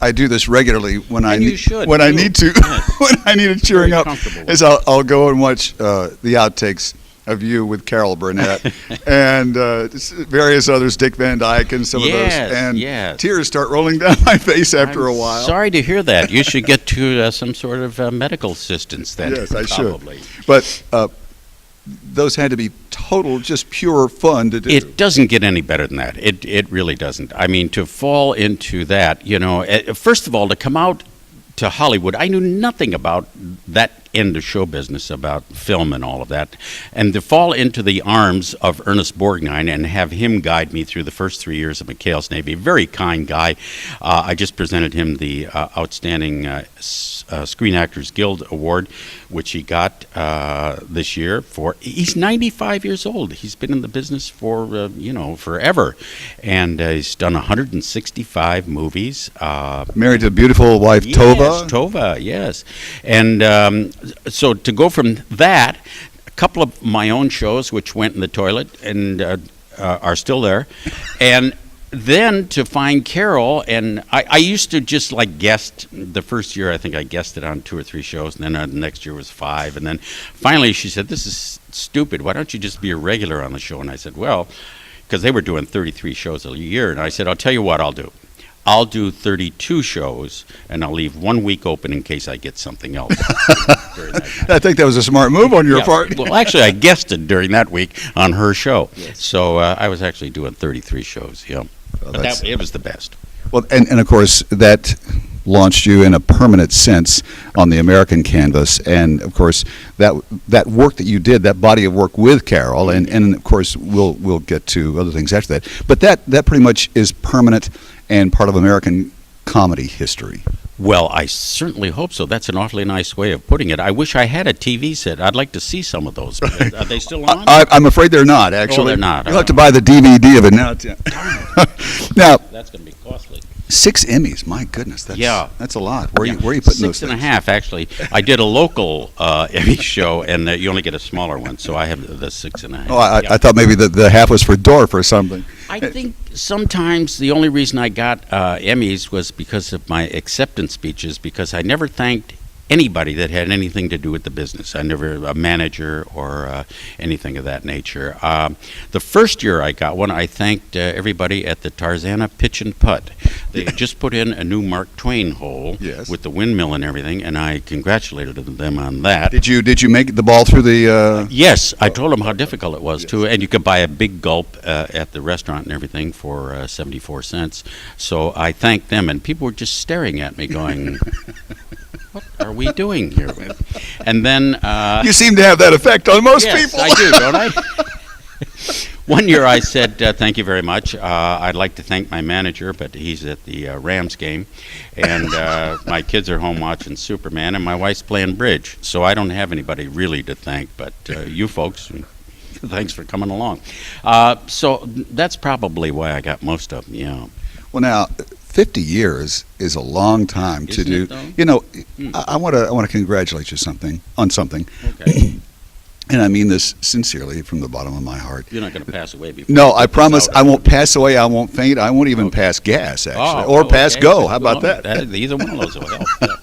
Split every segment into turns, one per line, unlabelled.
I do this regularly when I
you should,
when I
too.
need to
Yes.
when I need a cheering
Very
up.
comfortable.
Is I'll go and watch the outtakes of you with Carol Burnett and various others, Dick Van Dyke and some of those, and tears start rolling down my face after a while.
Sorry to hear that. You should get to some sort of medical assistance then.
Yes, I
probably.
should. But those had to be total, just pure fun to do.
It doesn't get any better than that. It really doesn't. I mean, to fall into that, first of all, to come out to Hollywood, I knew nothing about that end of show business, about film and all of that, and to fall into the arms of Ernest Borgnine and have him guide me through the first 3 years of McHale's Navy. Very kind guy. I just presented him the Outstanding Screen Actors Guild Award, which he got this year. He's 95 years old. He's been in the business for forever, and he's done 165 movies.
Married to a beautiful wife,
yes,
Tova.
Tova, yes, and so to go from that, a couple of my own shows which went in the toilet and are still there, and then to find Carol, and I used to just like guest. The first year I think I guested on 2 or 3 shows, and then the next year was 5, and then finally she said, "This is stupid. Why don't you just be a regular on the show?" And I said, "Well," because they were doing 33 shows a year, and I said, "I'll tell you what I'll do. I'll do 32 shows, and I'll leave 1 week open in case I get something else." During that time.
I think that was a smart move on your part.
Well, actually, I guested during that week on her show.
Yes.
So I was actually doing 33 shows, yeah.
Well,
But it was the best.
Well, and of course, that launched you in a permanent sense on the American canvas. And, of course, that work that you did, that body of work with Carol, and of course, we'll get to other things after that. But that pretty much is permanent and part of American comedy history.
Well, I certainly hope so. That's an awfully nice way of putting it. I wish I had a TV set. I'd like to see some of those. Are they still on?
I'm afraid they're not, actually.
Oh, they're not.
You'll have to buy the DVD of it now. Now,
That's going to be costly.
6 Emmys, my goodness, that's a lot. Where are you putting those
6 and a
things?
half, actually. I did a local Emmy show, and you only get a smaller one, so I have the 6 and a half.
Oh, I thought maybe the half was for Dorf or something.
I think sometimes the only reason I got Emmys was because of my acceptance speeches, because I never thanked anybody that had anything to do with the business. I never a manager or anything of that nature. The first year I got one, I thanked everybody at the Tarzana Pitch and Putt. They had just put in a new Mark Twain hole with the windmill and everything, and I congratulated them on that.
Did you make the ball through the?
Yes, I told them how difficult it was too, and you could buy a big gulp at the restaurant and everything for 74 cents. So I thanked them, and people were just staring at me, going, "What are we doing here?" And then
You seem to have that effect on most
yes,
people.
I do, don't I? One year I said, "Thank you very much. I'd like to thank my manager, but he's at the Rams game, and my kids are home watching Superman, and my wife's playing bridge. So I don't have anybody really to thank, but you folks, thanks for coming along." So that's probably why I got most of them. Yeah.
Well, now, 50 years is a long time to
Isn't
do.
it, though?
You know, I want to congratulate you on something.
Okay.
And I mean this sincerely from the bottom of my heart.
You're not going to pass away before.
No, I promise I won't pass away. I won't faint. I won't even pass gas, actually, or pass go. How about that?
Either one of those will help. Yeah.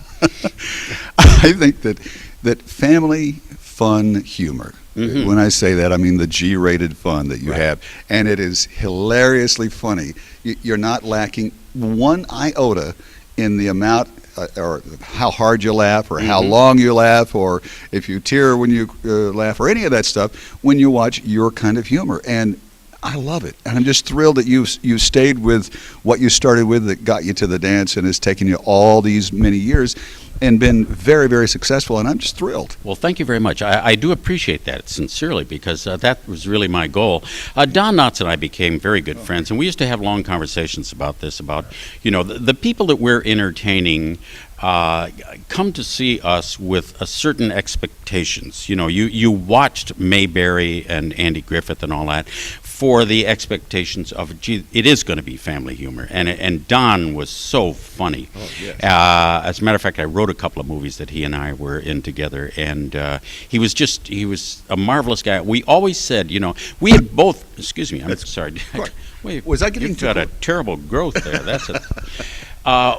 I think that family fun humor.
Mm-hmm.
When I say that, I mean the G-rated fun that you have, and it is hilariously funny. You're not lacking one iota in the amount or how hard you laugh, or how long you laugh, or if you tear when you laugh, or any of that stuff when you watch your kind of humor. And I love it, and I'm just thrilled that you stayed with what you started with, that got you to the dance, and has taken you all these many years, and been very, very successful. And I'm just thrilled.
Well, thank you very much. I do appreciate that sincerely, because that was really my goal. Don Knotts and I became very good friends, and we used to have long conversations about this, about the people that we're entertaining come to see us with a certain expectations. You watched Mayberry and Andy Griffith and all that for the expectations of, gee, it is going to be family humor. And Don was so funny.
Oh, yes.
As a matter of fact, I wrote a couple of movies that he and I were in together, and he was a marvelous guy. We always said, we had both, excuse me, I'm sorry.
Was I getting
You've got a terrible growth there. That's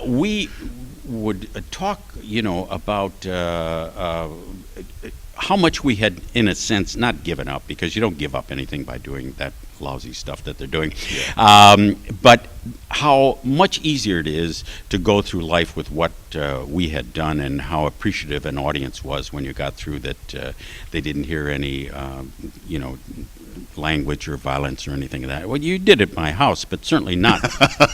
We would talk, about how much we had, in a sense, not given up, because you don't give up anything by doing that lousy stuff that they're doing, but how much easier it is to go through life with what we had done, and how appreciative an audience was when you got through that. They didn't hear any, language or violence or anything of that. Well, you did at my house, but certainly not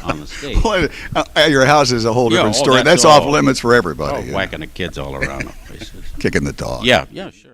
on the stage.
Well, at your house is a whole
Yeah,
different
oh,
story.
that's
That's off
all-
limits for everybody.
Whacking the kids all around the place.
Kicking the dog.
Yeah, sure.